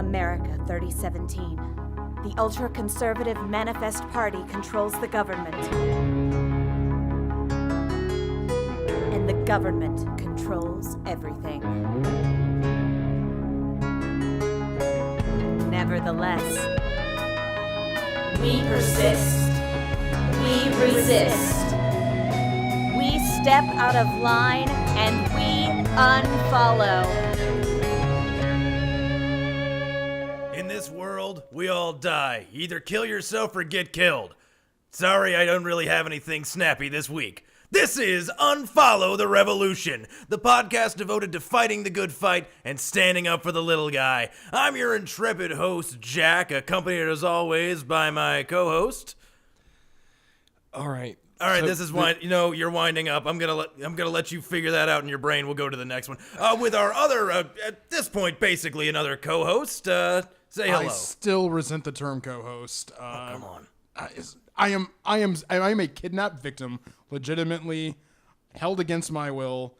America 3017. The ultra-conservative Manifest Party controls the government. And the government controls everything. Nevertheless, we persist. We resist. We step out of line and we unfollow. In this world, we all die. Either kill yourself or get killed. Sorry, I don't really have anything snappy this week. This is Unfollow the Revolution, the podcast devoted to fighting the good fight and standing up for the little guy. I'm your intrepid host, Jack, accompanied as always by my co-host. All right, so this is why you're winding up. I'm gonna let you figure that out in your brain. We'll go to the next one with our other, at this point, basically another co-host. Say hello. I still resent the term co-host. Come on. I am a kidnapped victim, legitimately held against my will.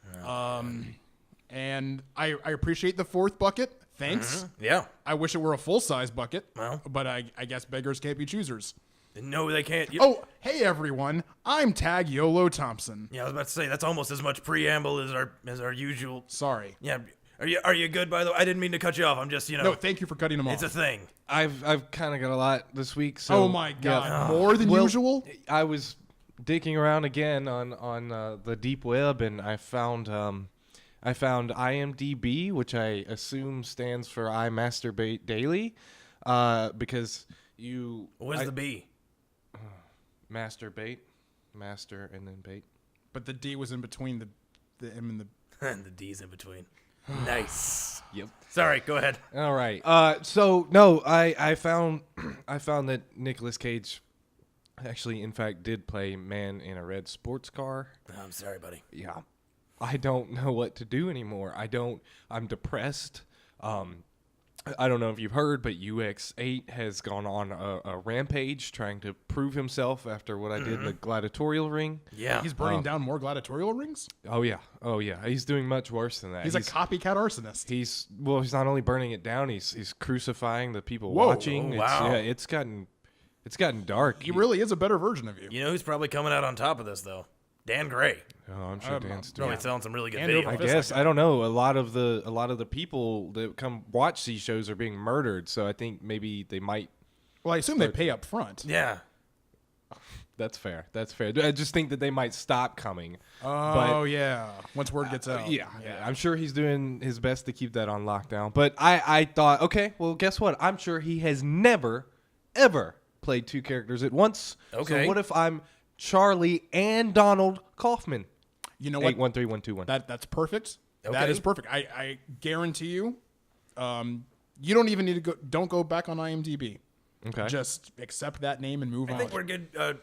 And I appreciate the fourth bucket. Thanks. Mm-hmm. Yeah. I wish it were a full-size bucket. Well. But I guess beggars can't be choosers. No, they can't. Oh, hey everyone! I'm Tag YOLO Thompson. Yeah, I was about to say that's almost as much preamble as our usual. Sorry. Yeah. Are you good, by the way? I didn't mean to cut you off. I'm just, No, thank you for cutting them off. It's a thing. I've kind of got a lot this week. So Oh my God! yeah. More than usual. I was digging around again on the deep web, and I found IMDb, which I assume stands for I Masturbate Daily, because you. What's the B? Masturbate, master, and then bait. But the D was in between the M and the. And the D's in between. Nice. Yep. Sorry, go ahead. All right. So no, I found that Nicolas Cage actually, in fact, did play Man in a Red Sports Car. Oh, I'm sorry, buddy. Yeah. I don't know what to do anymore. I'm depressed. I don't know if you've heard, but UX8 has gone on a rampage trying to prove himself after what I did in the gladiatorial ring. Yeah. He's burning down more gladiatorial rings. Oh yeah. He's doing much worse than that. He's a copycat arsonist. He's not only burning it down, he's crucifying the people Whoa. watching. Oh, wow. It's gotten dark. He really is a better version of you. You know who's probably coming out on top of this, though? Dan Gray. Oh, I'm sure Dan's Probably doing. selling some really good And videos. I guess I don't know. A lot of the people that come watch these shows are being murdered, so I think maybe they might. Well, I assume they pay up front. Yeah. That's fair. I just think that they might stop coming. Oh, yeah. Once word gets out. Yeah. I'm sure he's doing his best to keep that on lockdown. But I thought, okay, well, guess what? I'm sure he has never, ever played two characters at once. Okay. So what if I'm Charlie and Donald Kaufman? You know what? 813121. That's perfect. Okay. That is perfect. I guarantee you, you don't even need to don't go back on IMDb. Okay. Just accept that name and move on. I think we're good.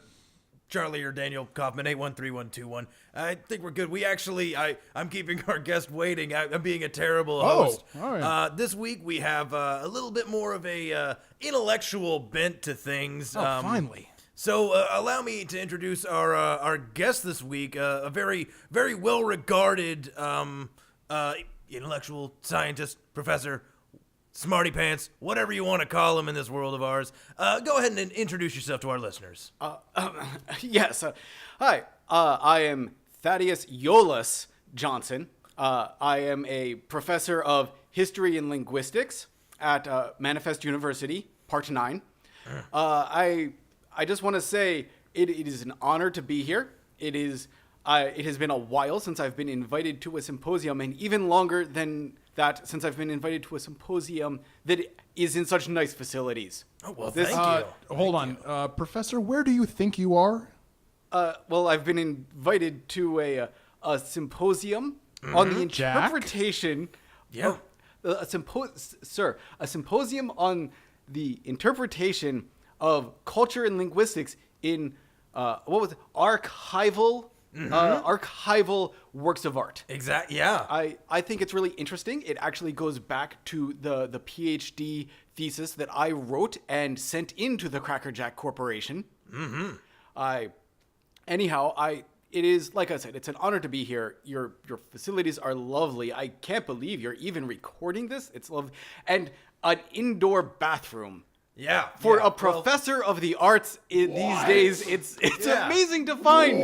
Charlie or Daniel Kaufman, 813121. I think we're good. We actually, I'm keeping our guest waiting. I'm being a terrible host. all right. This week we have a little bit more of a intellectual bent to things. Finally. So allow me to introduce our guest this week, a very, very well-regarded intellectual scientist, professor, smarty pants, whatever you want to call him in this world of ours. Go ahead and introduce yourself to our listeners. Yes. Hi. I am Thaddeus Yolas Johnson. I am a professor of history and linguistics at Manifest University, Part 9. I just want to say it is an honor to be here. It has been a while since I've been invited to a symposium, and even longer than that since I've been invited to a symposium that is in such nice facilities. Oh, well, thank you. Hold on. Professor, where do you think you are? Well, I've been invited to a symposium on the interpretation. Yeah. A symposium on the interpretation of culture and linguistics in archival works of art. Exactly. Yeah. I think it's really interesting. It actually goes back to the PhD thesis that I wrote and sent into the Cracker Jack Corporation. Mm-hmm. it is, like I said, it's an honor to be here. Your facilities are lovely. I can't believe you're even recording this. It's lovely. And an indoor bathroom. Yeah. For yeah, a professor of the arts these days, it's Yeah. amazing to find.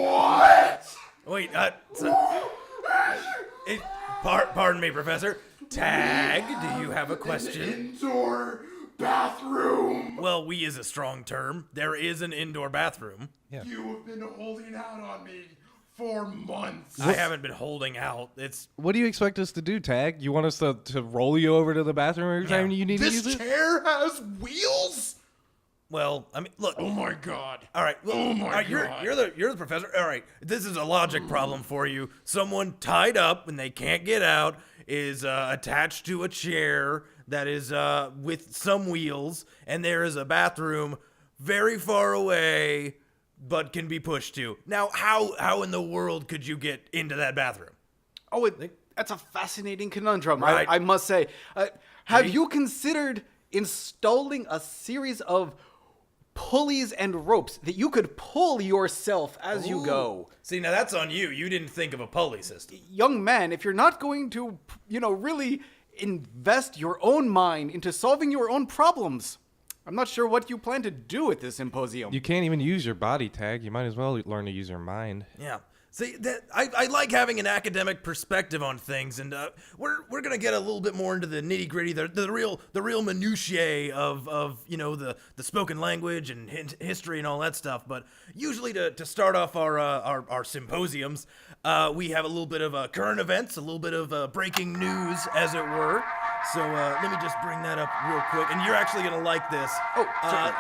Wait, pardon me, Professor. Tag, do you have a question? Indoor bathroom. Well, we is a strong term. There is an indoor bathroom. You have been holding out on me for months. I haven't been holding out. It's What do you expect us to do, Tag? You want us to roll you over to the bathroom every time you need to This use it? chair has wheels. well, I mean, look. Oh my god. All right. Well, Oh my all right, God. You're the professor. All right. This is a logic problem for you. Someone tied up and they can't get out is attached to a chair that is with some wheels, and there is a bathroom very far away, but can be pushed to. Now, how in the world could you get into that bathroom? Oh, that's a fascinating conundrum, Right. I must say. Have you considered installing a series of pulleys and ropes that you could pull yourself as you go? See, now that's on you. You didn't think of a pulley system. Young man, if you're not going to, really invest your own mind into solving your own problems, I'm not sure what you plan to do at this symposium. You can't even use your body, Tag. You might as well learn to use your mind. Yeah. See, that I like having an academic perspective on things, and we're gonna get a little bit more into the nitty gritty, the real minutiae of the spoken language and history and all that stuff. But usually to start off our symposiums, we have a little bit of current events, a little bit of breaking news, as it were. So let me just bring that up real quick, and you're actually gonna like this. Oh, certainly.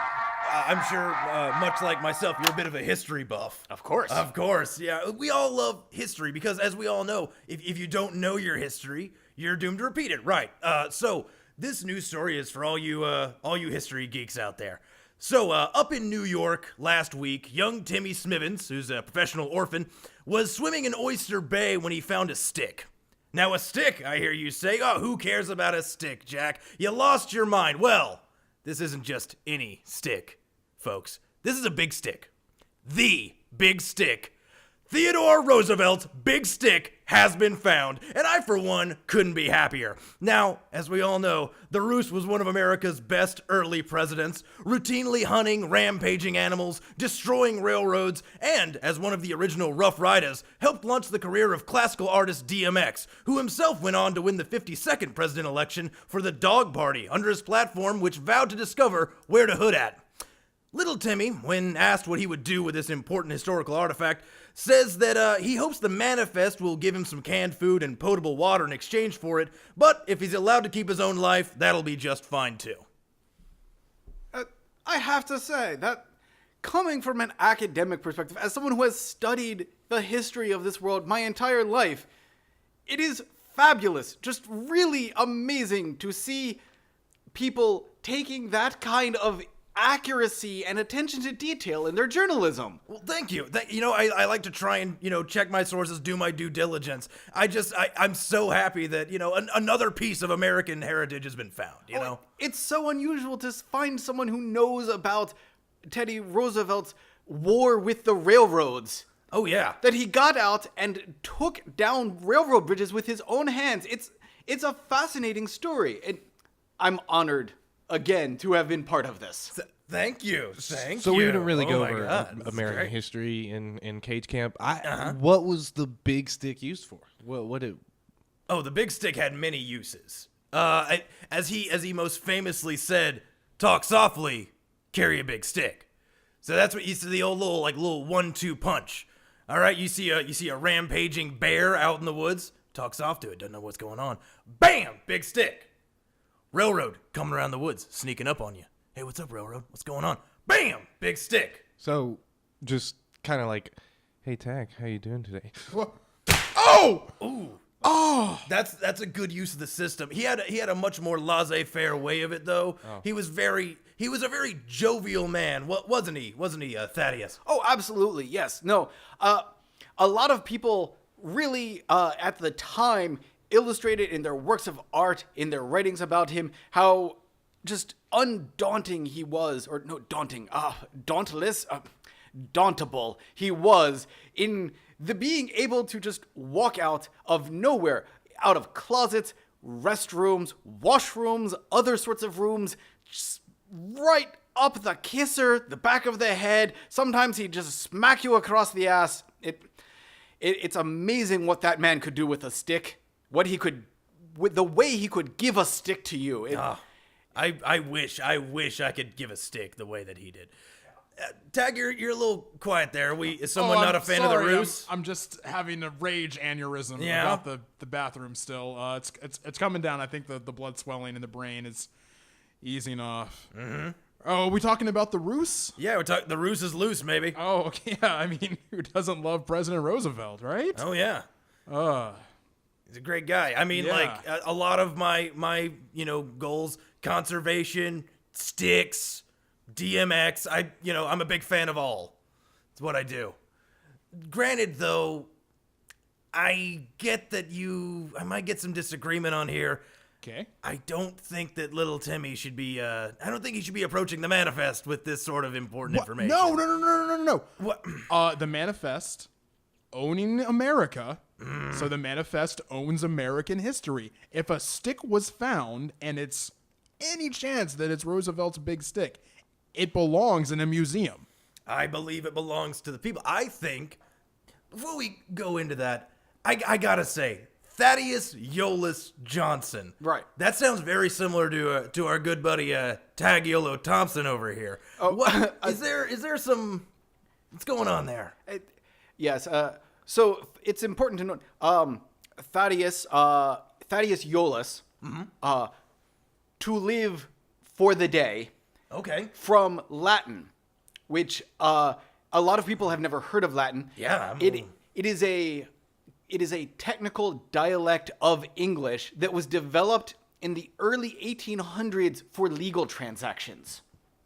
I'm sure, much like myself, you're a bit of a history buff. Of course. Of course, yeah. We all love history because, as we all know, if you don't know your history, you're doomed to repeat it, right? So this news story is for all you history geeks out there. So up in New York last week, young Timmy Smivens, who's a professional orphan, was swimming in Oyster Bay when he found a stick. Now, a stick, I hear you say. Oh, who cares about a stick, Jack? You lost your mind. Well, this isn't just any stick, folks. This is a big stick. The big stick. Theodore Roosevelt's big stick has been found, and I, for one, couldn't be happier. Now, as we all know, the Roos was one of America's best early presidents, routinely hunting, rampaging animals, destroying railroads, and, as one of the original Rough Riders, helped launch the career of classical artist DMX, who himself went on to win the 52nd president election for the Dog Party under his platform, which vowed to discover where to hood at. Little Timmy, when asked what he would do with this important historical artifact, says that he hopes the manifest will give him some canned food and potable water in exchange for it, but if he's allowed to keep his own life, that'll be just fine too. I have to say that coming from an academic perspective, as someone who has studied the history of this world my entire life, it is fabulous, just really amazing to see people taking that kind of accuracy and attention to detail in their journalism. Well, thank you. I like to try and, check my sources, do my due diligence. I'm so happy that, another piece of American heritage has been found, you know? It's so unusual to find someone who knows about Teddy Roosevelt's war with the railroads. Oh, yeah. That he got out and took down railroad bridges with his own hands. It's a fascinating story. And I'm honored, again, to have been part of this. Thank you. Thank you. So we didn't really Oh go my over God, this is American great. history in Cage Camp. What was the big stick used for? What did? Oh, the big stick had many uses. As he most famously said, "Talk softly, carry a big stick." So that's what you see, the old little 1-2 punch. All right, you see a rampaging bear out in the woods. Talk soft to it, doesn't know what's going on. Bam, big stick. Railroad coming around the woods, sneaking up on you. Hey, what's up, railroad? What's going on? Bam, big stick. So just kind of like, hey Tag, how you doing today? Oh! Ooh. That's a good use of the system. He had a much more laissez-faire way of it, though. He was a very jovial man, wasn't he? Wasn't he, Thaddeus? Oh, absolutely, yes. No, a lot of people really, at the time, illustrated in their works of art, in their writings about him, how just undaunting he was, or no, daunting, dauntless, dauntable he was in the being able to just walk out of nowhere, out of closets, restrooms, washrooms, other sorts of rooms, just right up the kisser, the back of the head. Sometimes he'd just smack you across the ass. It's amazing what that man could do with a stick. What he could, with the way he could give a stick to you. I wish I could give a stick the way that he did. Tag, you're a little quiet there. Is someone not a fan of the ruse? I'm just having a rage aneurysm Yeah? about the bathroom still. It's coming down. I think the blood swelling in the brain is easing off. Mm-hmm. Oh, are we talking about the ruse? Yeah, we're talking. The ruse is loose, maybe. Oh, okay. Yeah, I mean, who doesn't love President Roosevelt, right? Oh yeah. He's a great guy. I mean, Yeah. like a lot of my goals: conservation, sticks, DMX. I'm a big fan of all. It's what I do. Granted, though, I get that I might get some disagreement on here. Okay. I don't think that little Timmy should be. I don't think he should be approaching the manifest with this sort of important information. No. What? The manifest owning America. So the manifest owns American history. If a stick was found and it's any chance that it's Roosevelt's big stick, it belongs in a museum. I believe it belongs to the people. I think, before we go into that, I gotta say, Thaddeus Yolis Johnson. Right. That sounds very similar to our good buddy Tag Yolo Thompson over here. Oh, What, is there some... What's going on there? Yes. So it's important to note, Thaddeus Yolis, to live for the day, Okay. from Latin, which a lot of people have never heard of Latin. Yeah, It is a technical dialect of English that was developed in the early 1800s for legal transactions.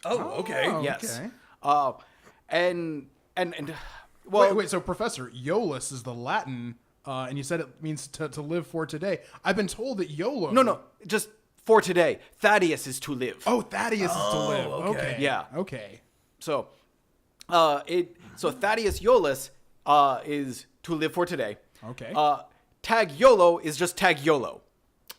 Oh, okay. Yes. Okay. Well, Wait. So, Professor, Iolus is the Latin, and you said it means to live for today. I've been told that YOLO. no, just for today. Thaddeus is to live. Oh, Thaddeus is to live. okay. Okay. Yeah. Okay. So, Thaddeus Yolis is to live for today. Okay. Tag YOLO is just Tag YOLO.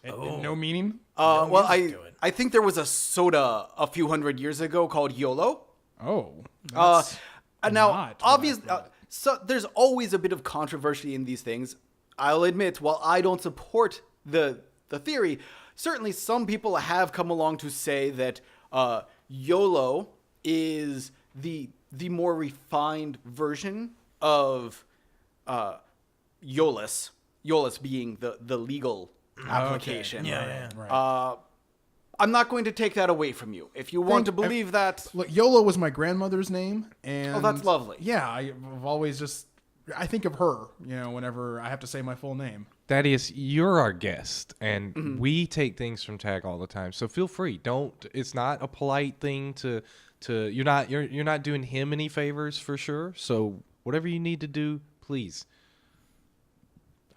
And no meaning. Well, music to it. I think there was a soda a few hundred years ago called YOLO. Oh. That's Now, not obviously, what I thought. so there's always a bit of controversy in these things. I'll admit, while I don't support the theory, certainly some people have come along to say that YOLO is the more refined version of Yolis. Yolis being the legal application. Yeah. Right. I'm not going to take that away from you. If you want to believe that, Look, YOLO was my grandmother's name, and Oh, that's lovely. Yeah, I've always I think of her, whenever I have to say my full name. Thaddeus, you're our guest, and we take things from Tag all the time. So feel free. It's not a polite thing to you're not doing him any favors for sure. So whatever you need to do, please.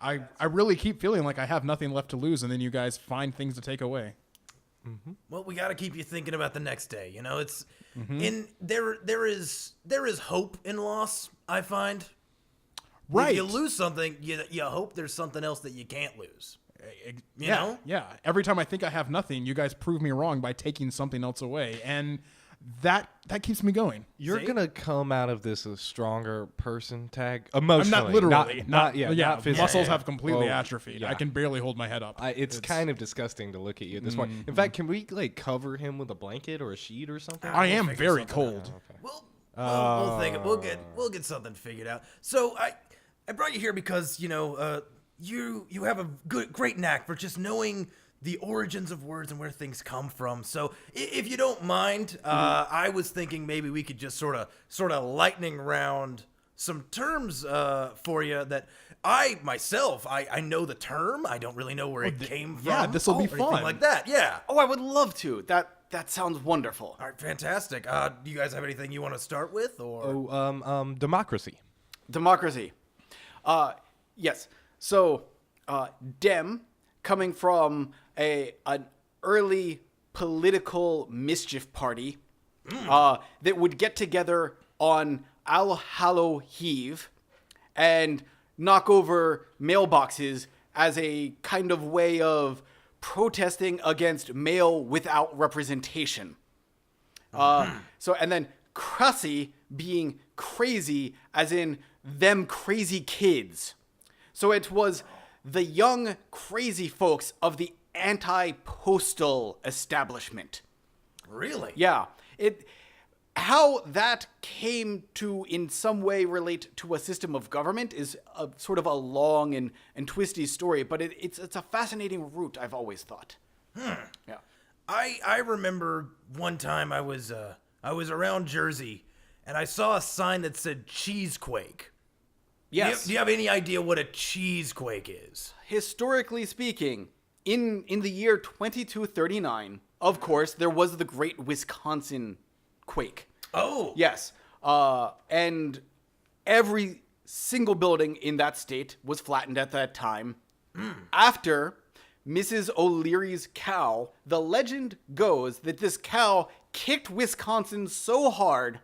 I really keep feeling like I have nothing left to lose, and then you guys find things to take away. Well, we got to keep you thinking about the next day. It's there is hope in loss. I find. Right. If you lose something, you hope there's something else that you can't lose. You know? Yeah. Every time I think I have nothing, you guys prove me wrong by taking something else away, and that keeps me going. You're See? gonna come out of this a stronger person, Tag. Emotionally, I'm not literally. not physically. Muscles have completely atrophied. yeah. I can barely hold my head up. It's kind of disgusting to look at you at this point. In fact, can we cover him with a blanket or a sheet or something? I am figure very something cold. We'll think. We'll get something figured out. So I brought you here because you have a great knack for just knowing the origins of words and where things come from. So if you don't mind, I was thinking maybe we could just sort of lightning round some terms for you that I myself know the term. I don't really know where it came from. yeah, this'll be or anything fun. like that. Yeah. oh, I would love to. That sounds wonderful. All right, fantastic. Do you guys have anything you want to start with, or? Democracy. Democracy. Yes. So, Dem, coming from an early political mischief party that would get together on All Hallow Eve and knock over mailboxes as a kind of way of protesting against mail without representation. And then crassy being crazy as in them crazy kids. So it was the young crazy folks of the anti-postal establishment. Really? Yeah. How that came to in some way relate to a system of government is a sort of a long and twisty story, but it's a fascinating route, I've always thought. Yeah. I remember one time I was around Jersey and I saw a sign that said cheesequake. Yes. Do you have any idea what a cheesequake is? Historically speaking, in the year 2239, of course, there was the Great Wisconsin Quake. Oh. Yes. And every single building in that state was flattened at that time. After Mrs. O'Leary's cow, the legend goes that this cow kicked Wisconsin so hard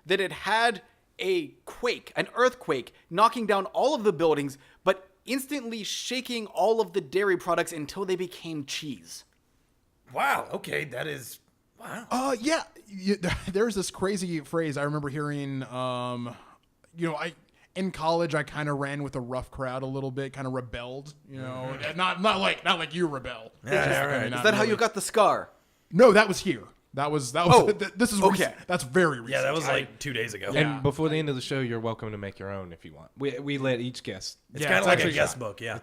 that it had a quake, an earthquake, knocking down all of the buildings, but instantly shaking all of the dairy products until they became cheese. Wow. Okay, that is wow. Yeah. There's this crazy phrase I remember hearing. In college I kind of ran with a rough crowd a little bit, kind of rebelled. Not like you rebel. Yeah, right. Is that how you got the scar? No, that was here. That was. Oh, this is okay. Recent. That's very recent. Yeah, that was like 2 days ago. And before the end of the show, you're welcome to make your own if you want. We let each guest. It's kind of like a actually guest book, yeah.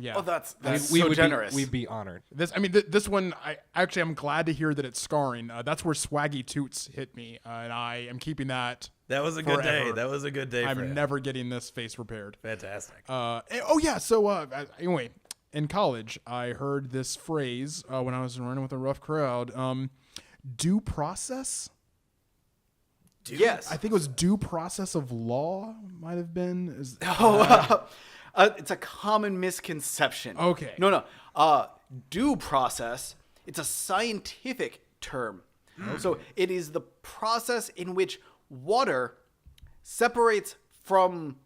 Yeah. Oh, that's we so would generous. We'd be honored. This one, I'm glad to hear that it's scarring. That's where Swaggy Toots hit me, and I am keeping that. That was a good day. forever. That was a good day for I'm him. never getting this face repaired. Fantastic. So anyway, in college, I heard this phrase when I was running with a rough crowd. Due process. Yes. I think it was due process of law. Might have been. It's a common misconception. Okay. No. Due process, it's a scientific term. So it is the process in which water separates from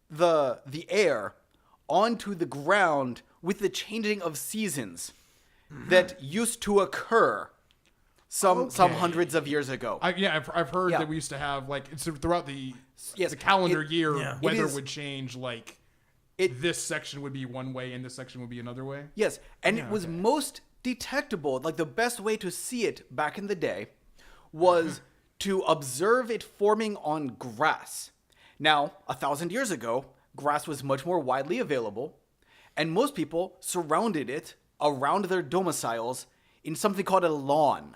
the air onto the ground with the changing of seasons that used to occur some hundreds of years ago. I've heard Yeah. that we used to have throughout the Yes, the calendar year, yeah. weather is- would change. It- This section would be one way, and this section would be another way. Yes, and it was most detectable, like the best way to see it back in the day was to observe it forming on grass. Now, 1,000 years ago, grass was much more widely available, and most people surrounded it around their domiciles in something called a lawn.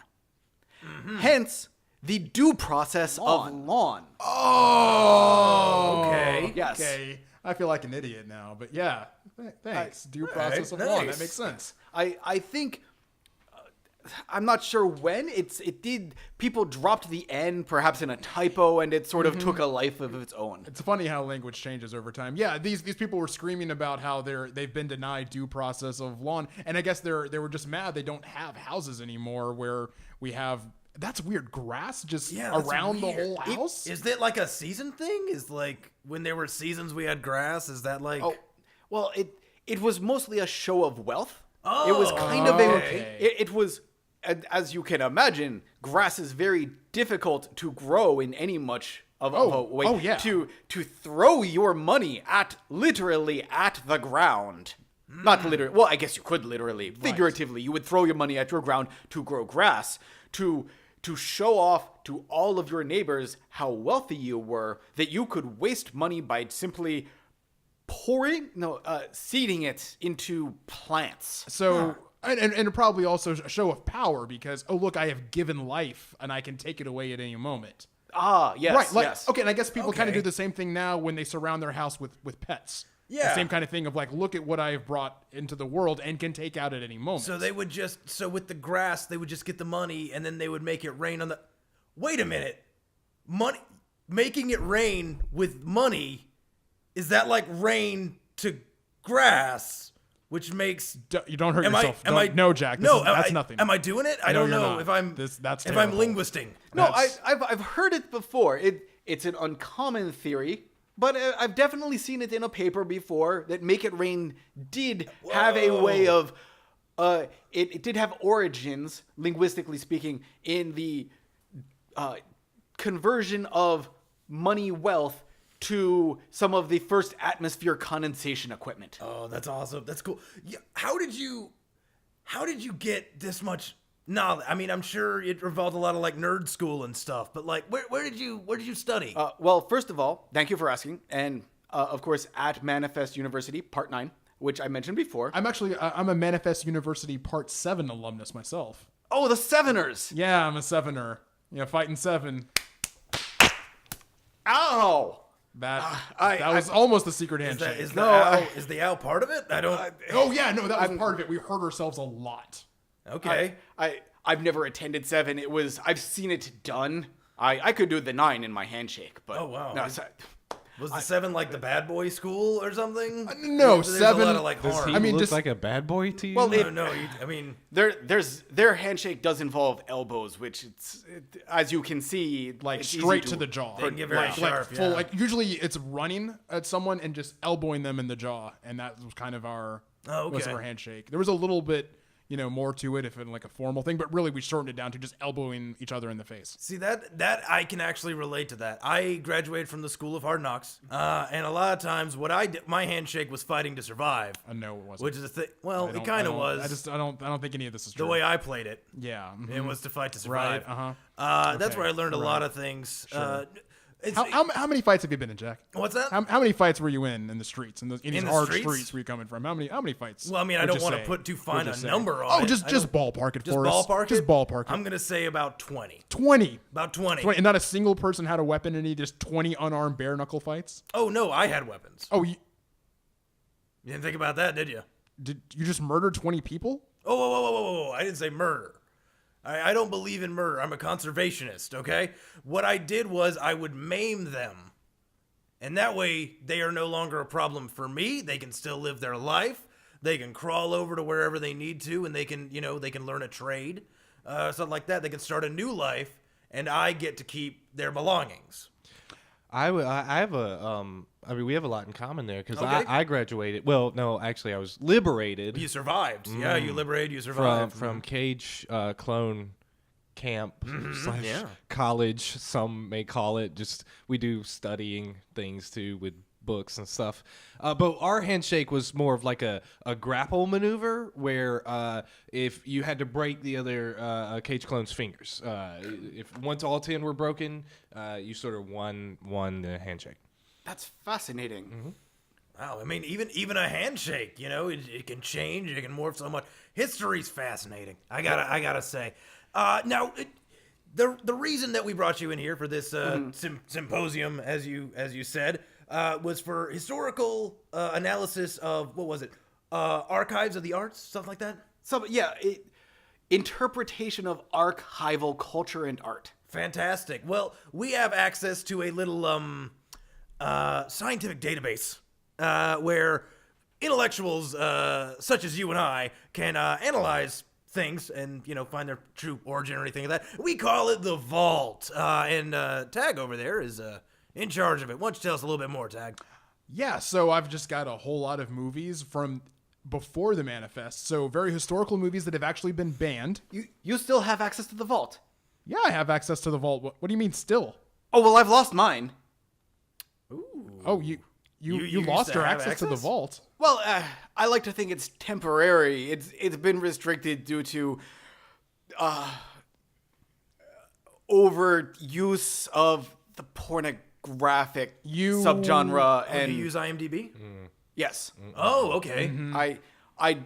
Hence, the due process of lawn. Oh, okay. Yes. Okay. I feel like an idiot now, but yeah. Thanks. Due process of law. That nice. makes sense. I think I'm not sure when it did. People dropped the N perhaps in a typo, and it sort of took a life of its own. It's funny how language changes over time. Yeah, these people were screaming about how they've been denied due process of lawn, and I guess they were just mad they don't have houses anymore where we have. That's weird. Grass just that's around the weird. whole house. Is that like a season thing? Is like when there were seasons we had grass? Is that like? Oh, well, it was mostly a show of wealth. Oh, it was kind of okay. it was, as you can imagine, grass is very difficult to grow in any much of a way. Oh, yeah. To throw your money literally at the ground. Not literally. Well, I guess you could literally, figuratively, you would throw your money at your ground to grow grass, to show off to all of your neighbors how wealthy you were, that you could waste money by simply seeding it into plants. So, and probably also a show of power because, oh, look, I have given life and I can take it away at any moment. Ah, yes, Right. yes. Okay, and I guess people kind of Okay. do the same thing now when they surround their house with pets. Yeah. The same kind of thing of look at what I have brought into the world and can take out at any moment. So they would with the grass, they would just get the money and then they would make it rain on the. Wait a minute, making it rain with money, is that like rain to grass, which makes. You don't hurt Am yourself. I? No, Jack. That's nothing. Am I doing it? I No, don't you're know not. if I'm. That's if I'm terrible. linguisting. No, That's- I've heard it before. It's an uncommon theory, But I've definitely seen it in a paper before that Make It Rain did have a way of... It did have origins, linguistically speaking, in the conversion of money wealth to some of the first atmosphere condensation equipment. Oh, that's awesome. That's cool. Yeah, how did you get this much knowledge? I mean, I'm sure it involved a lot of like nerd school and stuff, but like, where did you study? Well, first of all, thank you for asking. And of course, at Manifest University, Part 9, which I mentioned before. I'm a Manifest University Part 7 alumnus myself. Oh, the Seveners! Yeah, I'm a Sevener. Yeah, fighting 7. Ow! That was almost a secret handshake. Is the owl part of it? I don't. Oh yeah, no, that was part of it. We hurt ourselves a lot. Okay. I've never attended 7. I've seen it done. I could do the 9 in my handshake, but Oh, wow. No, Was the 7 like the bad boy school or something? No, There's 7 a lot of like Does harm. he I mean, look just- like a bad boy to you? Well, No, I mean, their handshake does involve elbows, which as you can see, like it's straight easy to the jaw. They can get very sharp, full, yeah. like usually it's running at someone and just elbowing them in the jaw, and that was kind of our most of our handshake. There was a little bit, more to it if in like a formal thing, but really we shortened it down to just elbowing each other in the face. see that I can actually relate to that. I graduated from the School of Hard Knocks, and a lot of times what I did, my handshake was fighting to survive. No, it wasn't. Which is a thing. Well, I it don't- kind I of don't- was. I don't think any of this is true. The way I played it. Yeah. It was to fight to survive. Right. That's Okay, where I learned a lot of things. How many fights have you been in, Jack? What's that? How many fights were you in the streets? In these the hard streets? streets were you coming from? How many fights? Well, I mean, I Would don't you want to say? put too Would fine you a say? number on Oh, it. just ballpark it Just for us. ballpark Just it? ballpark it. I'm gonna say about 20. 20. About 20. 20. And not a single person had a weapon in any just 20 unarmed bare knuckle fights? Oh no, I had weapons. Oh, You didn't think about that, did you? did you just murder 20 people? Oh, whoa. I didn't say murder. I don't believe in murder. I'm a conservationist, okay? What I did was I would maim them. And that way, they are no longer a problem for me. They can still live their life. They can crawl over to wherever they need to, and they can learn a trade, something like that. They can start a new life, and I get to keep their belongings. I have we have a lot in common there because Okay. I graduated. Well, no, actually, I was liberated You survived. Yeah, you liberated. You survived. from Cage Clone Camp slash yeah. college. Some may call it. Just we do studying things too with books and stuff. But our handshake was more of like a grapple maneuver where if you had to break the other Cage Clone's fingers, if once all 10 were broken, you sort of won the handshake. That's fascinating. Mm-hmm. Wow, I mean, even a handshake, it can change, it can morph so much. History's fascinating. I gotta say. Now, the reason that we brought you in here for this symposium, as you said, was for historical analysis of what was it? Archives of the arts, stuff like that. So yeah, interpretation of archival culture and art. Fantastic. Well, we have access to a little scientific database where intellectuals such as you and I can analyze things and find their true origin or anything like that. We call it the Vault, and Tag over there is in charge of it. Why don't you tell us a little bit more, Tag? Yeah, so I've just got a whole lot of movies from before the Manifest. So very historical movies that have actually been banned. You still have access to the vault. Yeah, I have access to the vault. What do you mean still? Oh well, I've lost mine. Oh, you used lost to your have access to the access? vault. Well, I like to think it's temporary. It's been restricted due to overuse of the pornographic subgenre And and you use IMDb? yes, Oh, okay. I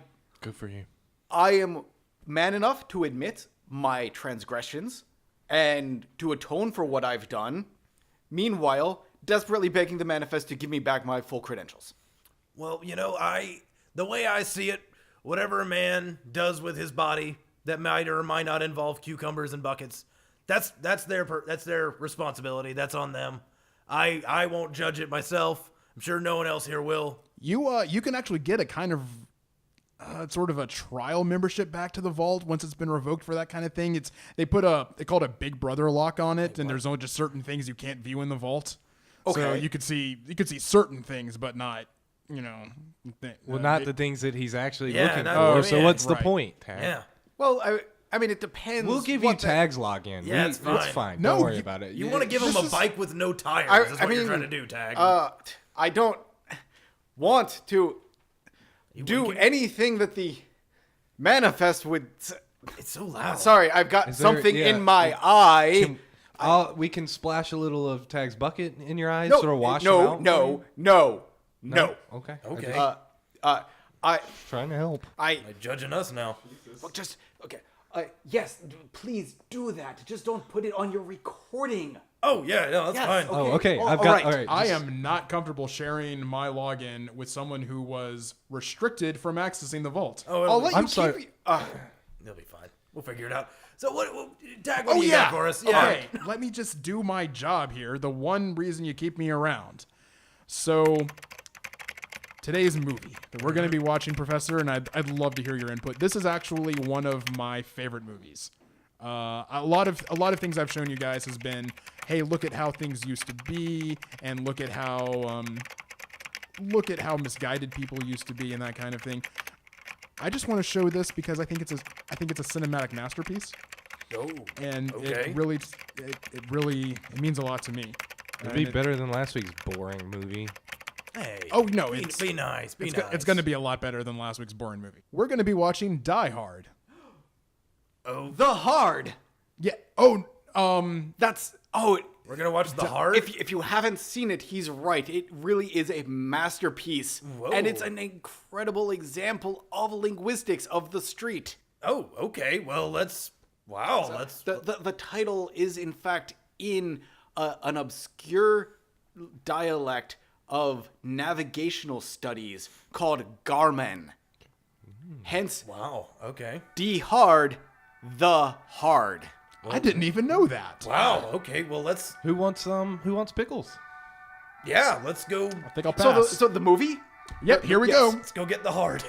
Good for you. I am man enough to admit my transgressions and to atone for what I've done. Meanwhile, desperately begging the Manifest to give me back my full credentials. Well, the way I see it, whatever a man does with his body that might or might not involve cucumbers and buckets, that's their responsibility. That's on them. I won't judge it myself. I'm sure no one else here will. You can actually get a kind of sort of a trial membership back to the vault once it's been revoked for that kind of thing. They call it a Big Brother lock on it, and there's only just certain things you can't view in the vault. So Okay. you could see certain things, but not, you know. Not the things that he's actually Yeah, looking not- for. oh, So yeah, what's the right. point, Tag? Yeah. Well, I mean, it depends. We'll give you what the- Tag's login. Yeah, it's It's fine. fine. No, Don't worry you- about it. You want to give him This a is- bike with no tires. I That's what you're mean, trying to do, Tag. I don't want to do wanna anything that the manifest would. It's so loud. Sorry, I've got Is there- something yeah, in my eye. We can splash a little of Tag's bucket in your eyes, No, sort of wash no, them out. no, no, no. Okay. Okay. Trying to help. They're judging us now. Well, just okay. Yes, please do that. Just don't put it on your recording. Oh, yeah, no, that's Yes, fine. Oh, okay. All I've got. right. All right. I am not comfortable sharing my login with someone who was restricted from accessing the vault. Oh, I'll let I'm you sorry. keep. they'll be fine. We'll figure it out. So Tag, what Oh, do you yeah. got for us? Yeah. Okay, let me just do my job here. The one reason you keep me around. So, today's movie that we're going to be watching, Professor, and I'd love to hear your input. This is actually one of my favorite movies. A lot of things I've shown you guys has been, hey, look at how things used to be, and look at how misguided people used to be, and that kind of thing. I just want to show this because I think it's a cinematic masterpiece. Oh, And okay. it really means a lot to me. It'd be better than last week's boring movie. Hey. Oh, no, be, it's- be nice. Be It's, nice. it's going to be a lot better than last week's boring movie. We're going to be watching Die Hard. Oh, The Hard. Yeah. Oh, That's we're gonna watch The Hard. If you haven't seen it, he's right. It really is a masterpiece, Whoa. and it's an incredible example of linguistics of the street. Oh, okay. Well, let's. Wow, let's. The title is in fact in an obscure dialect of navigational studies called Garman. Hence, Wow. Okay. D hard, the hard. I didn't even know that. Wow. Okay. Well, let's. Who wants pickles? Yeah. Let's go. I think I'll So pass. so the movie? Yep, here we Yes. go. Let's go get The Hard.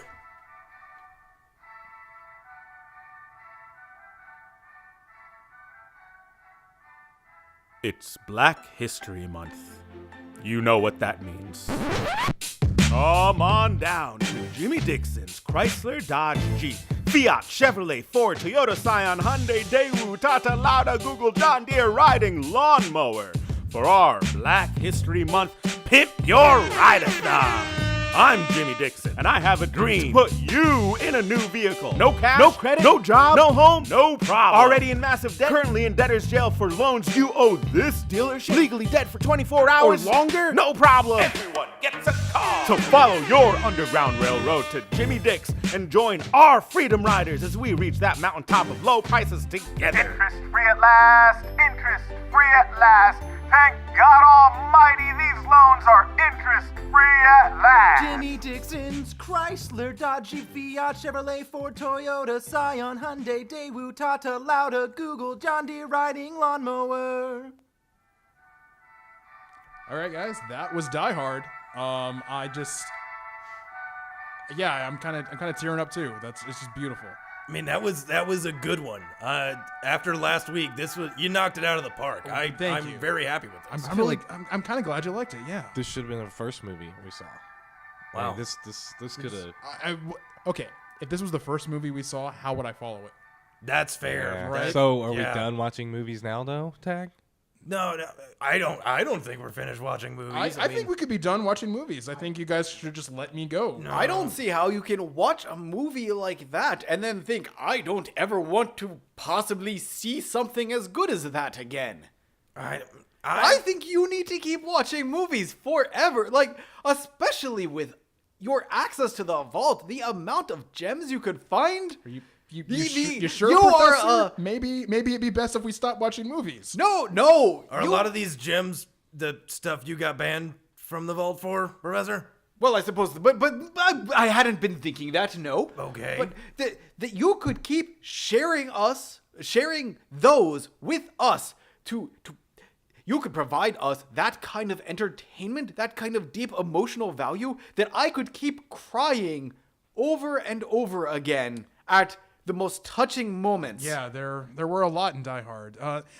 It's Black History Month. You know what that means. Come on down to Jimmy Dixon's Chrysler, Dodge, Jeep, Fiat, Chevrolet, Ford, Toyota, Scion, Hyundai, Daewoo, Tata, Lauda, Google, John Deere riding lawnmower for our Black History Month Pimp Your Ride-a-thon. I'm Jimmy Dixon, and I have a dream to put you in a new vehicle. No cash, no credit, no job, no home, no problem. Already in massive debt, currently in debtor's jail for loans you owe this dealership. Legally dead for 24 hours or longer? No problem. Everyone gets a car. So follow your underground railroad to Jimmy Dix and join our freedom riders as we reach that mountaintop of low prices together. Interest free at last. Interest free at last. Thank God Almighty, these loans are interest free at last. Jimmy Dixon's Chrysler, Dodge, Jeep, Fiat, Chevrolet, Ford, Toyota, Scion, Hyundai, Daewoo, Tata, Lauda, Google, John Deere riding lawnmower. All right, guys, that was Die Hard. I'm kind of tearing up too. It's just beautiful. I mean, that was a good one. After last week, you knocked it out of the park. Thank I'm you. very happy with this. I'm kind of glad you liked it. Yeah. This should have been the first movie we saw. Wow. This could have. Okay. If this was the first movie we saw, how would I follow it? That's fair. Right. So are we Yeah. done watching movies now, though? Tag. No, I don't think we're finished watching movies. I think we could be done watching movies. I think you guys should just let me go. I don't see how you can watch a movie like that and then think, I don't ever want to possibly see something as good as that again. I think you need to keep watching movies forever. Like, especially with your access to the vault, the amount of gems you could find. You You sure, are, Professor? Maybe it'd be best if we stop watching movies. No. Are a lot of these gems the stuff you got banned from the vault for, Professor? Well, I suppose, but I hadn't been thinking that. No. Okay. But that you could keep sharing those with us to you could provide us that kind of entertainment, that kind of deep emotional value that I could keep crying over and over again at the most touching moments. Yeah, there were a lot in Die Hard.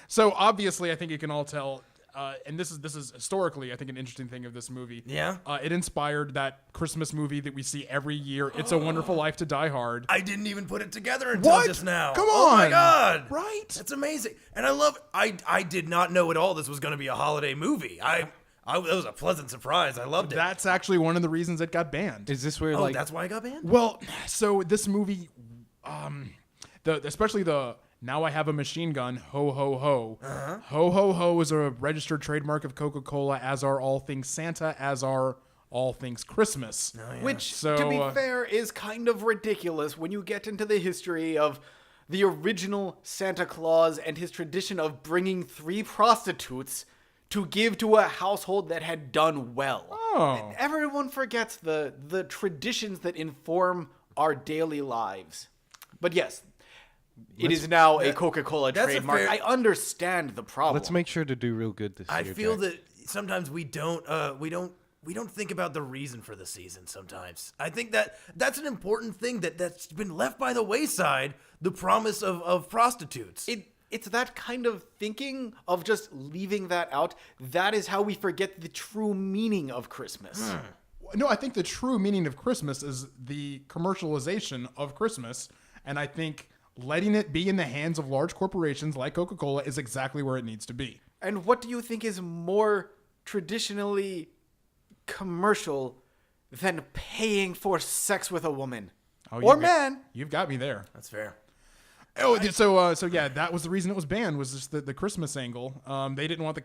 So obviously, I think you can all tell and this is historically, I think, an interesting thing of this movie. Yeah? It inspired that Christmas movie that we see every year, It's a Wonderful Life to Die Hard. I didn't even put it together until What? just now. Come Oh my on. god. Right? That's amazing. And I love I did not know at all this was going to be a holiday movie. That was a pleasant surprise. I loved it. That's actually one of the reasons it got banned. Is this where Oh, like that's why I got banned? Well, so this movie, especially the "Now I Have a Machine Gun," ho ho ho, ho ho ho is a registered trademark of Coca-Cola, as are all things Santa, as are all things Christmas. Which, So, to be fair, is kind of ridiculous when you get into the history of the original Santa Claus and his tradition of bringing 3 prostitutes to give to a household that had done well. Oh. Everyone forgets the traditions that inform our daily lives. But yes, it is now a Coca-Cola that's a trademark. fair- I understand the problem. let's make sure to do real good this I year. feel Jack. that sometimes we don't think about the reason for the season sometimes. I think that's an important thing that's been left by the wayside, the promise of prostitutes. It's that kind of thinking of just leaving that out. That is how we forget the true meaning of Christmas. No, I think the true meaning of Christmas is the commercialization of Christmas, and I think letting it be in the hands of large corporations like Coca-Cola is exactly where it needs to be. And what do you think is more traditionally commercial than paying for sex with a woman? Or you've got- man? You've got me there. That's fair. Oh, so yeah, that was the reason it was banned, was just the Christmas angle. They didn't want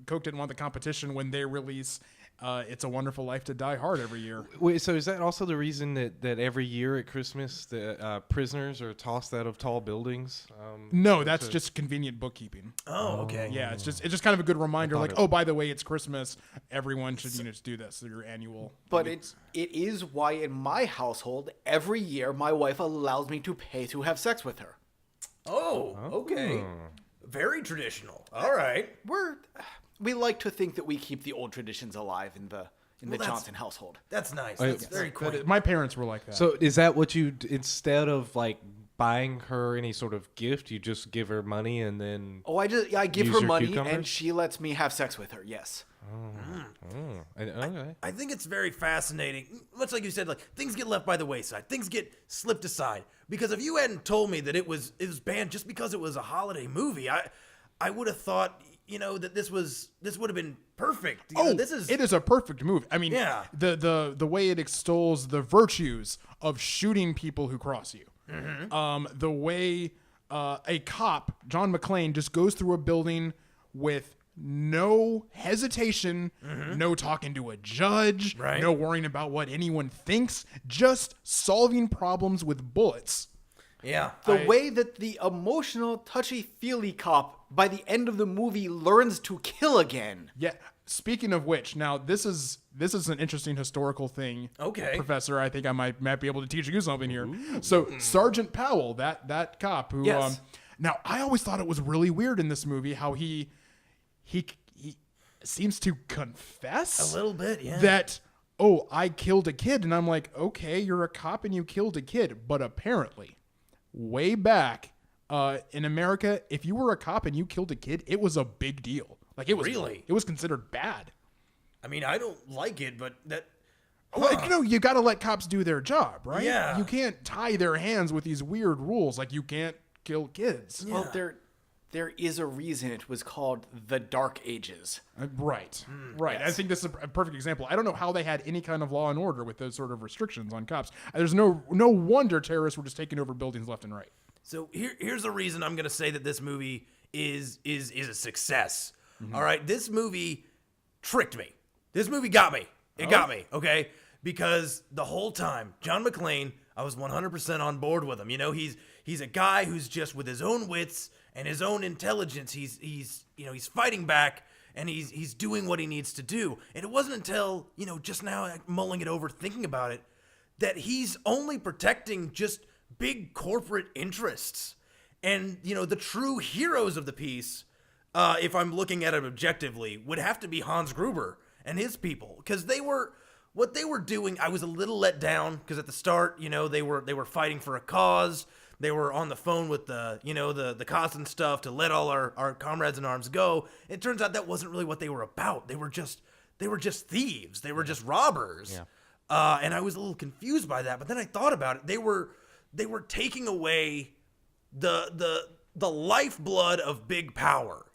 Coke didn't want the competition when they release It's a Wonderful Life to Die Hard every year. Wait, so is that also the reason that every year at Christmas the prisoners are tossed out of tall buildings? No, that's just convenient bookkeeping. Oh, okay. Yeah, it's just kind of a good reminder, like, oh, by the way, it's Christmas. Everyone should do this. Your annual. But it is why in my household, every year my wife allows me to pay to have sex with her. Oh, okay. Very traditional. All right. We like to think that we keep the old traditions alive in the that's- Johnson household. That's nice. That's very cool. My parents were like that. So is that what you instead of like buying her any sort of gift, you just give her money and then? Oh, I give Use her your money cucumbers? and she lets me have sex with her. Yes. Okay. I think it's very fascinating. Much like you said, like things get left by the wayside. Things get slipped aside. Because if you hadn't told me that it was banned just because it was a holiday movie, I would have thought, that this would have been perfect. It is a perfect movie. I mean, Yeah. the way it extols the virtues of shooting people who cross you. Mm-hmm. The way a cop, John McClane, just goes through a building with no hesitation, no talking to a judge, Mm-hmm. Right. no worrying about what anyone thinks, just solving problems with bullets. Yeah. The way that the emotional, touchy-feely cop, by the end of the movie, learns to kill again. Yeah. Speaking of which, now this is an interesting historical thing. Okay. Professor, I think I might be able to teach you something here. So Sergeant Powell, that cop who, Yes. now I always thought it was really weird in this movie how he seems to confess A little bit, yeah. that, oh, I killed a kid, and I'm like, okay, you're a cop and you killed a kid, but apparently, way back in America, if you were a cop and you killed a kid, it was a big deal. Like it was Really? it was considered bad. I mean, I don't like it, but that. Well, you got to let cops do their job, right? Yeah. You can't tie their hands with these weird rules. Like you can't kill kids. Well, there is a reason it was called the Dark Ages. Right. Right. I think this is a perfect example. I don't know how they had any kind of law and order with those sort of restrictions on cops. There's no wonder terrorists were just taking over buildings left and right. So here's the reason I'm gonna say that this movie is a success. All right, this movie tricked me. This movie got me. It got me. Okay, because the whole time, John McClane, I was 100% on board with him. He's a guy who's just with his own wits and his own intelligence. He's fighting back and he's doing what he needs to do. And it wasn't until just now mulling it over, thinking about it, that he's only protecting just big corporate interests. And the true heroes of the piece, if I'm looking at it objectively, would have to be Hans Gruber and his people, because what they were doing. I was a little let down because at the start, they were fighting for a cause. they were on the phone with the cops and stuff to let all our comrades in arms go. It turns out that wasn't really what they were about. They were just thieves. They were just robbers. Yeah. And I was a little confused by that. But then I thought about it. They were taking away the lifeblood of big power.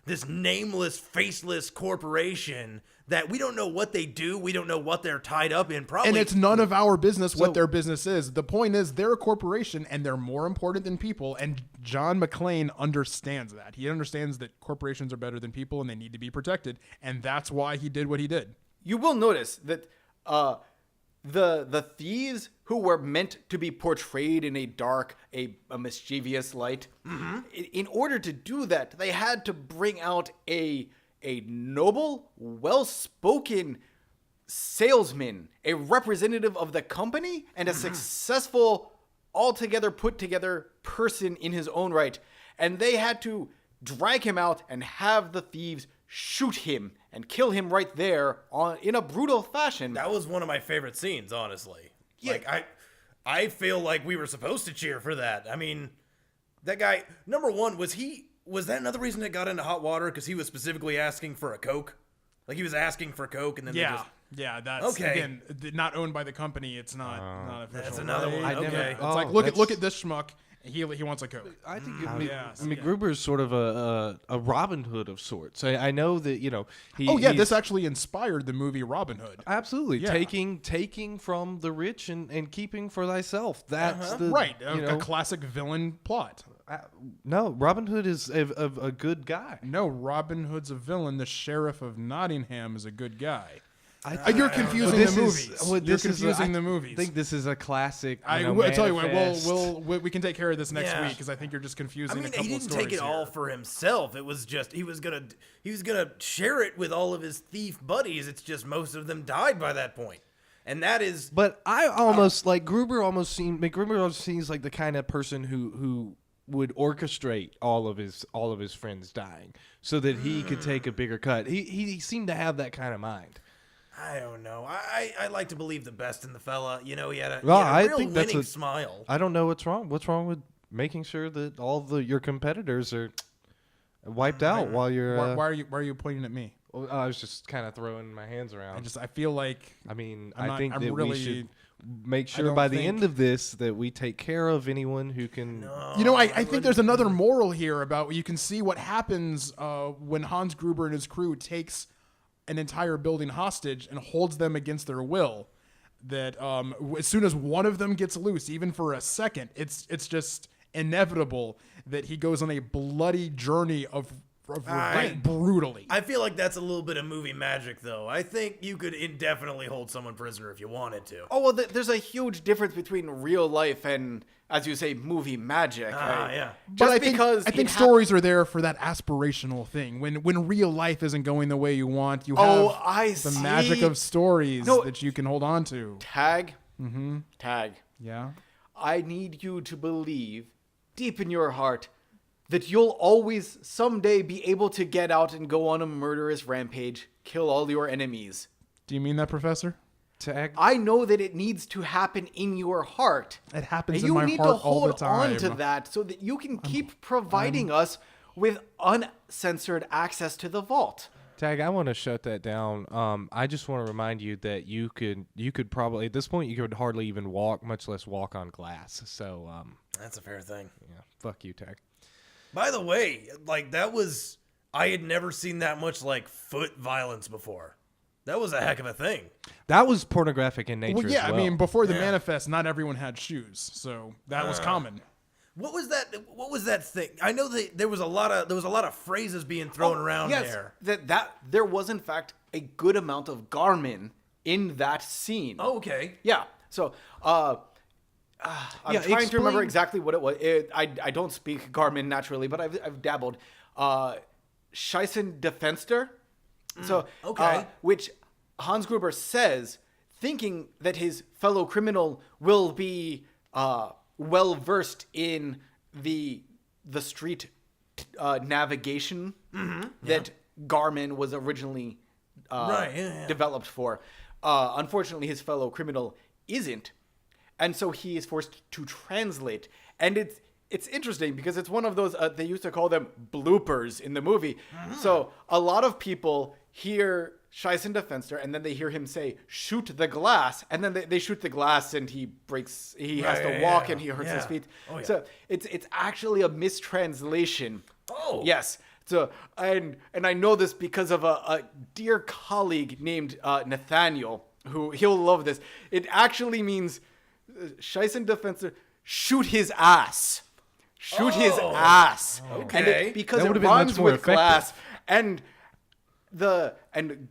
This nameless, faceless corporation that we don't know what they do. We don't know what they're tied up in. Probably, And it's none of our business what their business is. The point is they're a corporation and they're more important than people. And John McClane understands that. He understands that corporations are better than people and they need to be protected. And that's why he did what he did. You will notice that the thieves who were meant to be portrayed in a dark, a mischievous light, in order to do that, they had to bring out a noble, well-spoken salesman, a representative of the company, and a successful, altogether put-together person in his own right. And they had to drag him out and have the thieves shoot him and kill him right there in a brutal fashion. That was one of my favorite scenes, honestly. Yeah. Like, I feel like we were supposed to cheer for that. I mean, that guy, number one, was that another reason it got into hot water? Because he was specifically asking for a Coke? Like, he was asking for Coke, and then they just... Yeah, that's, okay. Again, not owned by the company. It's not official. That's another one. Okay. It's like, look at this schmuck. He wants a Coke. I think Gruber's McGruber's sort of a Robin Hood of sorts. I know that this actually inspired the movie Robin Hood. Absolutely, Yeah. taking from the rich and keeping for thyself. That's the Right, a classic villain plot. No, Robin Hood is a good guy. No, Robin Hood's a villain. The sheriff of Nottingham is a good guy. You're confusing the movies. You're confusing the movies. I think this is a classic. I tell you what, we can take care of this next week because I think you're just confusing. I mean, a couple he didn't of stories take it all for himself. It was just he was gonna share it with all of his thief buddies. It's just most of them died by that point, and that is. But I almost McGruber almost seems like the kind of person who would orchestrate all of his friends dying so that he could take a bigger cut. He seemed to have that kind of mind. I don't know. I like to believe the best in the fella. He had a I real think that's winning smile. I don't know what's wrong. What's wrong with making sure that all your competitors are wiped out while you're? Why are you pointing at me? Well, I was just kind of throwing my hands around. I feel like. I mean, I think that we should make sure by the end of this that we take care of anyone who can. No, I think there's another moral here about you can see what happens when Hans Gruber and his crew takes an entire building hostage and holds them against their will. That as soon as one of them gets loose, even for a second, it's just inevitable that he goes on a bloody journey of revenge, brutally. I feel like that's a little bit of movie magic, though. I think you could indefinitely hold someone prisoner if you wanted to. Oh, well, there's a huge difference between real life and, as you say, movie magic. Yeah. But I think stories are there for that aspirational thing. When real life isn't going the way you want, you have the magic of stories that you can hold on to. Tag. Yeah. I need you to believe, deep in your heart, that you'll always someday be able to get out and go on a murderous rampage, kill all your enemies. Do you mean that, Professor? Tag. I know that it needs to happen in your heart. It happens and in my heart all the you need to hold time. on to that so that you can keep providing us with uncensored access to the vault. Tag, I want to shut that down. I just want to remind you that you could probably at this point you could hardly even walk, much less walk on glass. So That's a fair thing. yeah, fuck you, Tag. By the way, I had never seen that much foot violence before. That was a heck of a thing. That was pornographic in nature. Well, yeah, as well. I mean, before the manifest, not everyone had shoes, so that was common. What was that thing? I know that there was a lot of phrases being thrown around there. That there was in fact a good amount of Garmin in that scene. Oh, okay. Yeah. So I'm trying to remember exactly what it was. I don't speak Garmin naturally, but I've dabbled. Scheissen Defenster. So okay. Which Hans Gruber says, thinking that his fellow criminal will be well versed in the street navigation that Garmin was originally developed for. Unfortunately, his fellow criminal isn't. and so he is forced to translate. And it's interesting because it's one of those, they used to call them bloopers in the movie. So a lot of people hear Scheisen Fenster and then they hear him say, shoot the glass. And then they shoot the glass and he has to walk and he hurts his feet. Oh, yeah. So it's actually a mistranslation. Oh. Yes. So, and I know this because of a dear colleague named Nathaniel, who he'll love this. It actually means Scheisen Fenster, shoot his ass. Shoot his ass. Okay. And because That it would've been rhymes much more with glass, and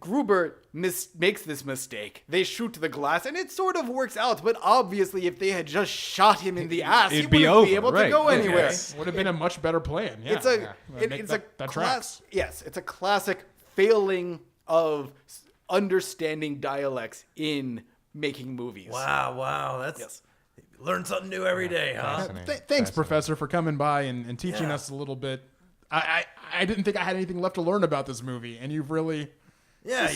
Gruber makes this mistake. They shoot the glass, and it sort of works out. But obviously, if they had just shot him in the ass, he It'd be wouldn't be over, able to right. go Okay. anywhere. Would have been a much better plan. Yeah, It's a yeah. it's a that class. tracks. Yes, it's a classic failing of understanding dialects in making movies. Wow. That's learn something new every day, huh? Fascinating. Thanks, Professor, for coming by and teaching us a little bit. I didn't think I had anything left to learn about this movie, and you've really. Yeah,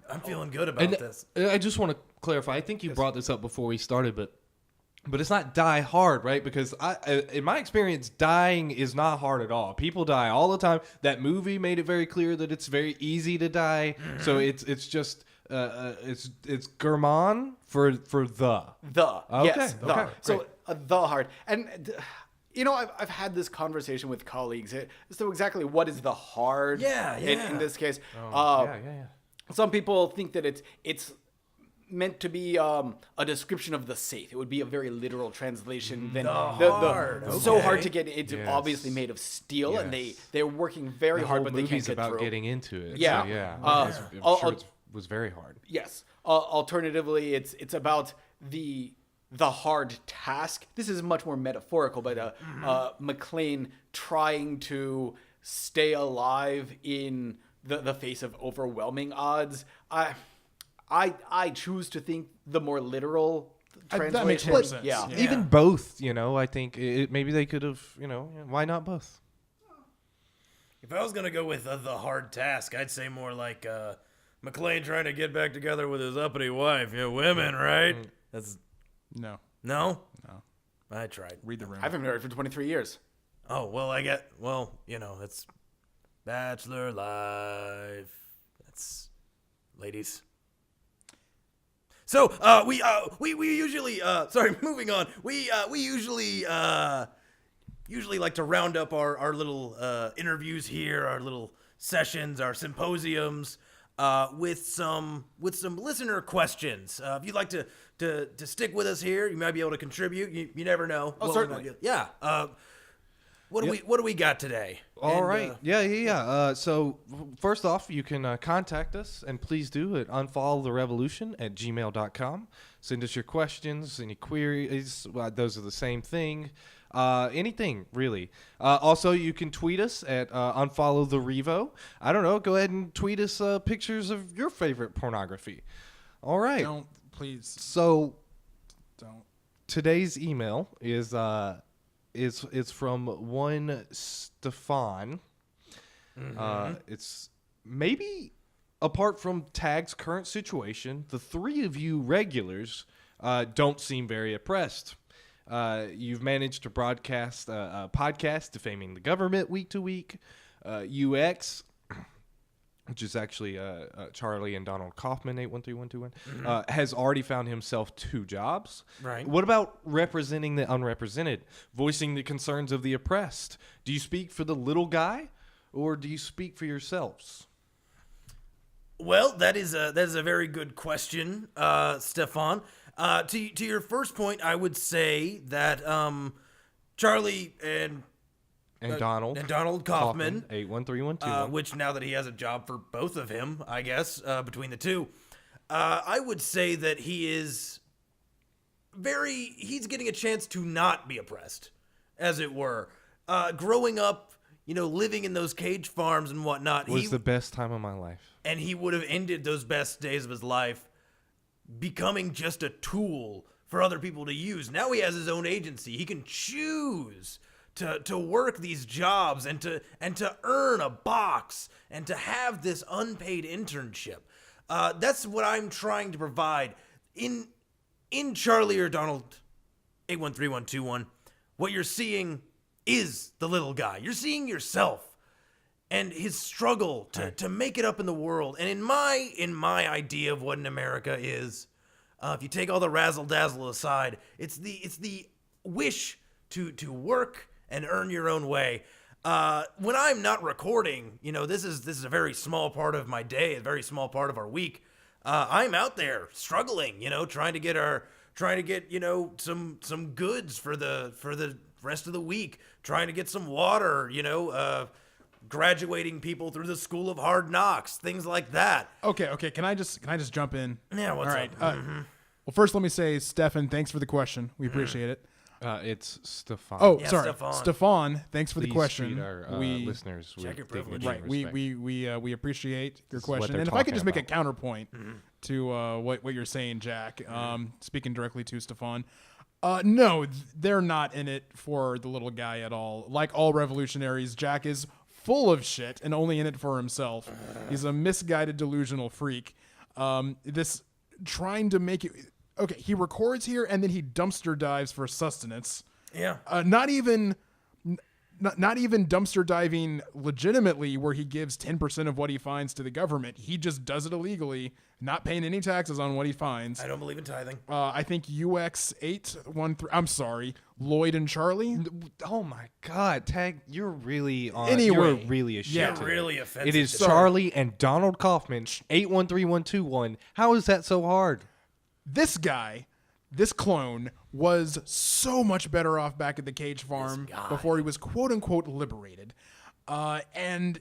I'm feeling good about this. I just want to clarify. I think you brought this up before we started, but it's not die hard, right? Because in my experience, dying is not hard at all. People die all the time. That movie made it very clear that it's very easy to die. So it's just it's German for the. Yes, the. Okay, So the hard. And you know, I've had this conversation with colleagues. So exactly what is the hard? In this case, Yeah. some people think that it's meant to be a description of the safe. It would be a very literal translation. Then hard. so Okay. hard to get. It's Yes. obviously made of steel, and they're working very The hard, whole but they can't movie's get about through. getting into it. Yeah. So, yeah. I'm I'll- sure it was very hard. Yes. Alternatively, it's about the hard task. This is much more metaphorical, but McLean trying to stay alive in the face of overwhelming odds. I choose to think the more literal translation. That makes more sense. Yeah. Even both, I think maybe they could have, why not both? If I was gonna go with the hard task, I'd say more like McLean trying to get back together with his uppity wife. Women, right? That's No. no. I tried. Read the room. I haven't been married for 23 years. Oh well, that's bachelor life. That's ladies. So we usually moving on. We usually like to round up our little interviews here, our little sessions, our symposiums, with some listener questions. If you'd like to stick with us here, you might be able to contribute. You never know. Oh, what we certainly. might be- Yeah. What do we got today? All right. Yeah. So first off, you can contact us, and please do at unfollowtherevolution@gmail.com. Send us your questions, any queries. Those are the same thing. Anything, really. Also, you can tweet us at unfollowtherevo. I don't know. Go ahead and tweet us pictures of your favorite pornography. All right. Don't, please. So Don't. today's email is from one Stefan. It's maybe apart from Tag's current situation, the three of you regulars don't seem very oppressed. You've managed to broadcast a podcast defaming the government week to week. UX, which is actually Charlie and Donald Kaufman, 813121, has already found himself 2 jobs. Right. What about representing the unrepresented, voicing the concerns of the oppressed? Do you speak for the little guy, or do you speak for yourselves? Well, that is a very good question, Stefan. To your first point, I would say that Charlie and Donald Kaufman, 813121. which now that he has a job for both of him, I guess between the two, I would say that he's getting a chance to not be oppressed, as it were. Growing up, living in those cage farms and whatnot, was the best time of my life. and he would have ended those best days of his life becoming just a tool for other people to use. Now he has his own agency. He can choose to work these jobs and to earn a box and to have this unpaid internship. That's what I'm trying to provide. In in Charlie or Donald 813121, what you're seeing is the little guy. You're seeing yourself and his struggle to make it up in the world. And in my idea of what an America is, if you take all the razzle dazzle aside, it's the wish to work and earn your own way. When I'm not recording, this is a very small part of my day, a very small part of our week. I'm out there struggling, trying to get some goods for the rest of the week, trying to get some water, graduating people through the school of hard knocks, things like that. Okay. Can I just jump in? Yeah, what's All right. up? Well, first let me say, Stefan, thanks for the question. We appreciate it. It's Stefan. Oh, Yeah, sorry, Stefan. Stefan. Thanks for the Please question. treat our listeners with Check your dignity privilege. and Right. respect. We appreciate your This is what question. they're And if I could talking just make a about. counterpoint to what you're saying, Jack, speaking directly to Stefan. No, they're not in it for the little guy at all. Like all revolutionaries, Jack is full of shit and only in it for himself. He's a misguided, delusional freak. This trying to make it. Okay, he records here and then he dumpster dives for sustenance. Yeah. Not even dumpster diving legitimately, where he gives 10% of what he finds to the government. He just does it illegally, not paying any taxes on what he finds. I don't believe in tithing. I think UX813. I'm sorry, Lloyd and Charlie. Oh my God, Tag! You're really on. Anyway, you're really a shit. yeah. today. Really offensive. It is today. Charlie and Donald Kaufman, 813121. How is that so hard? This guy, this clone, was so much better off back at the cage farm before he was quote unquote liberated. And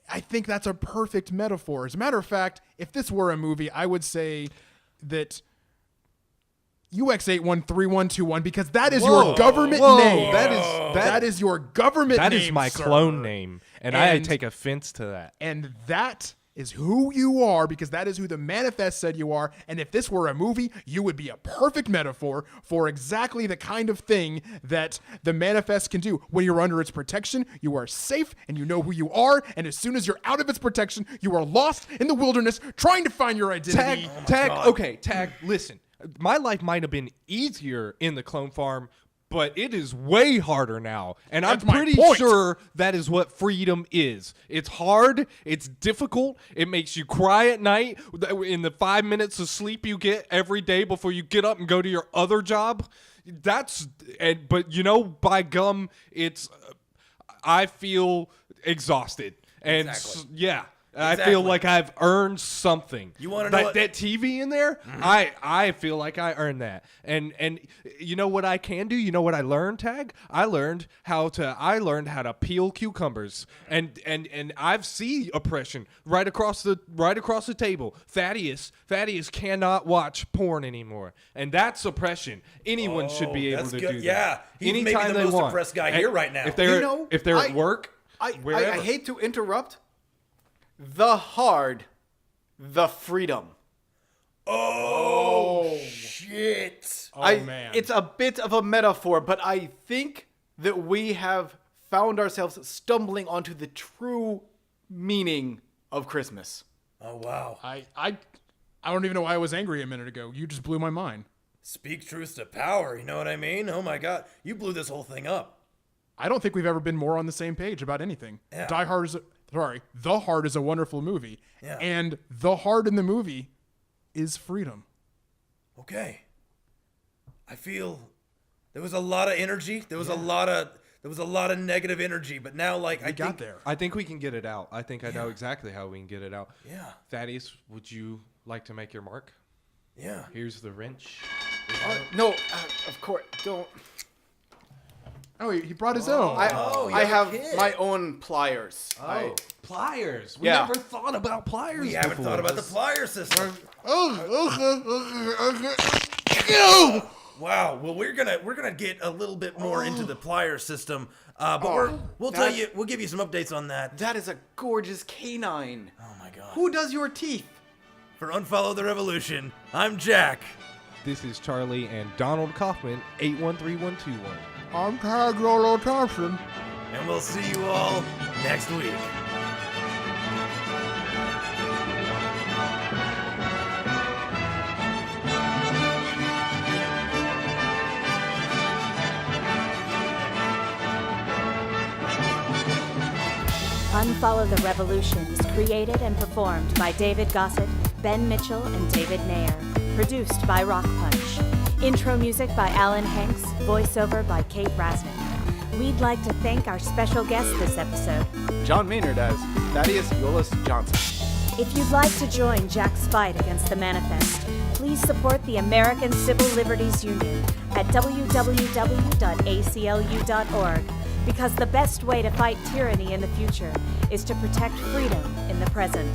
I think that's a perfect metaphor. As a matter of fact, if this were a movie, I would say that UX813121, because that is your government name. That is your government name. That is my sir. clone name, and I And- take offense to that. And that is who you are, because that is who the manifest said you are. And if this were a movie, you would be a perfect metaphor for exactly the kind of thing that the manifest can do. When you're under its protection, you are safe and you know who you are. And as soon as you're out of its protection, you are lost in the wilderness trying to find your identity. Tag, listen. My life might have been easier in the clone farm, but it is way harder now. And That's I'm my pretty point. sure that is what freedom is. It's hard. It's difficult. It makes you cry at night in the 5 minutes of sleep you get every day before you get up and go to your other job. But by gum, I feel exhausted. And Exactly. yeah. I Exactly. feel like I've earned something. You wanna know what- that TV in there? I feel like I earned that. And you know what I can do? You know what I learned, Tag? I learned how to peel cucumbers. And I've seen oppression right across the table. Thaddeus cannot watch porn anymore. And that's oppression. Anyone should be able that's to good. do that. Yeah. He's maybe Anytime the they most want. oppressed guy And here right now. If they're at work, I wherever. hate to interrupt. The hard, the freedom. Oh, shit. Man. It's a bit of a metaphor, but I think that we have found ourselves stumbling onto the true meaning of Christmas. Oh, wow. I don't even know why I was angry a minute ago. You just blew my mind. Speak truth to power, you know what I mean? Oh my God. You blew this whole thing up. I don't think we've ever been more on the same page about anything. Yeah. The Heart is a wonderful movie. Yeah. And the heart in the movie is freedom. Okay. I feel there was a lot of energy. There was a lot of negative energy, but now I We got think there. I think we can get it out. I think I know exactly how we can get it out. Yeah. Thaddeus, would you like to make your mark? Yeah. Here's the wrench. No, of course, don't. Oh, he brought his own. I have my own pliers. Pliers. We Yeah. never thought about pliers We haven't before. thought about the plier system. Wow. Well, we're gonna get a little bit more into the plier system, but we'll give you some updates on that. That is a gorgeous canine. Oh my God. Who does your teeth? For Unfollow the Revolution, I'm Jack. This is Charlie and Donald Kaufman, 813121. I'm Tag Yolo Thompson. And we'll see you all next week. Unfollow the Revolution is created and performed by David Gossett, Ben Mitchell, and David Nair. Produced by ROCKPUNCH. Intro music by Alan Hanks, voiceover by Kate Rasnick. We'd like to thank our special guest this episode. John Maynard as Thaddeus Yolis Johnson. If you'd like to join Jack's fight against the Manifest, please support the American Civil Liberties Union at www.aclu.org, because the best way to fight tyranny in the future is to protect freedom in the present.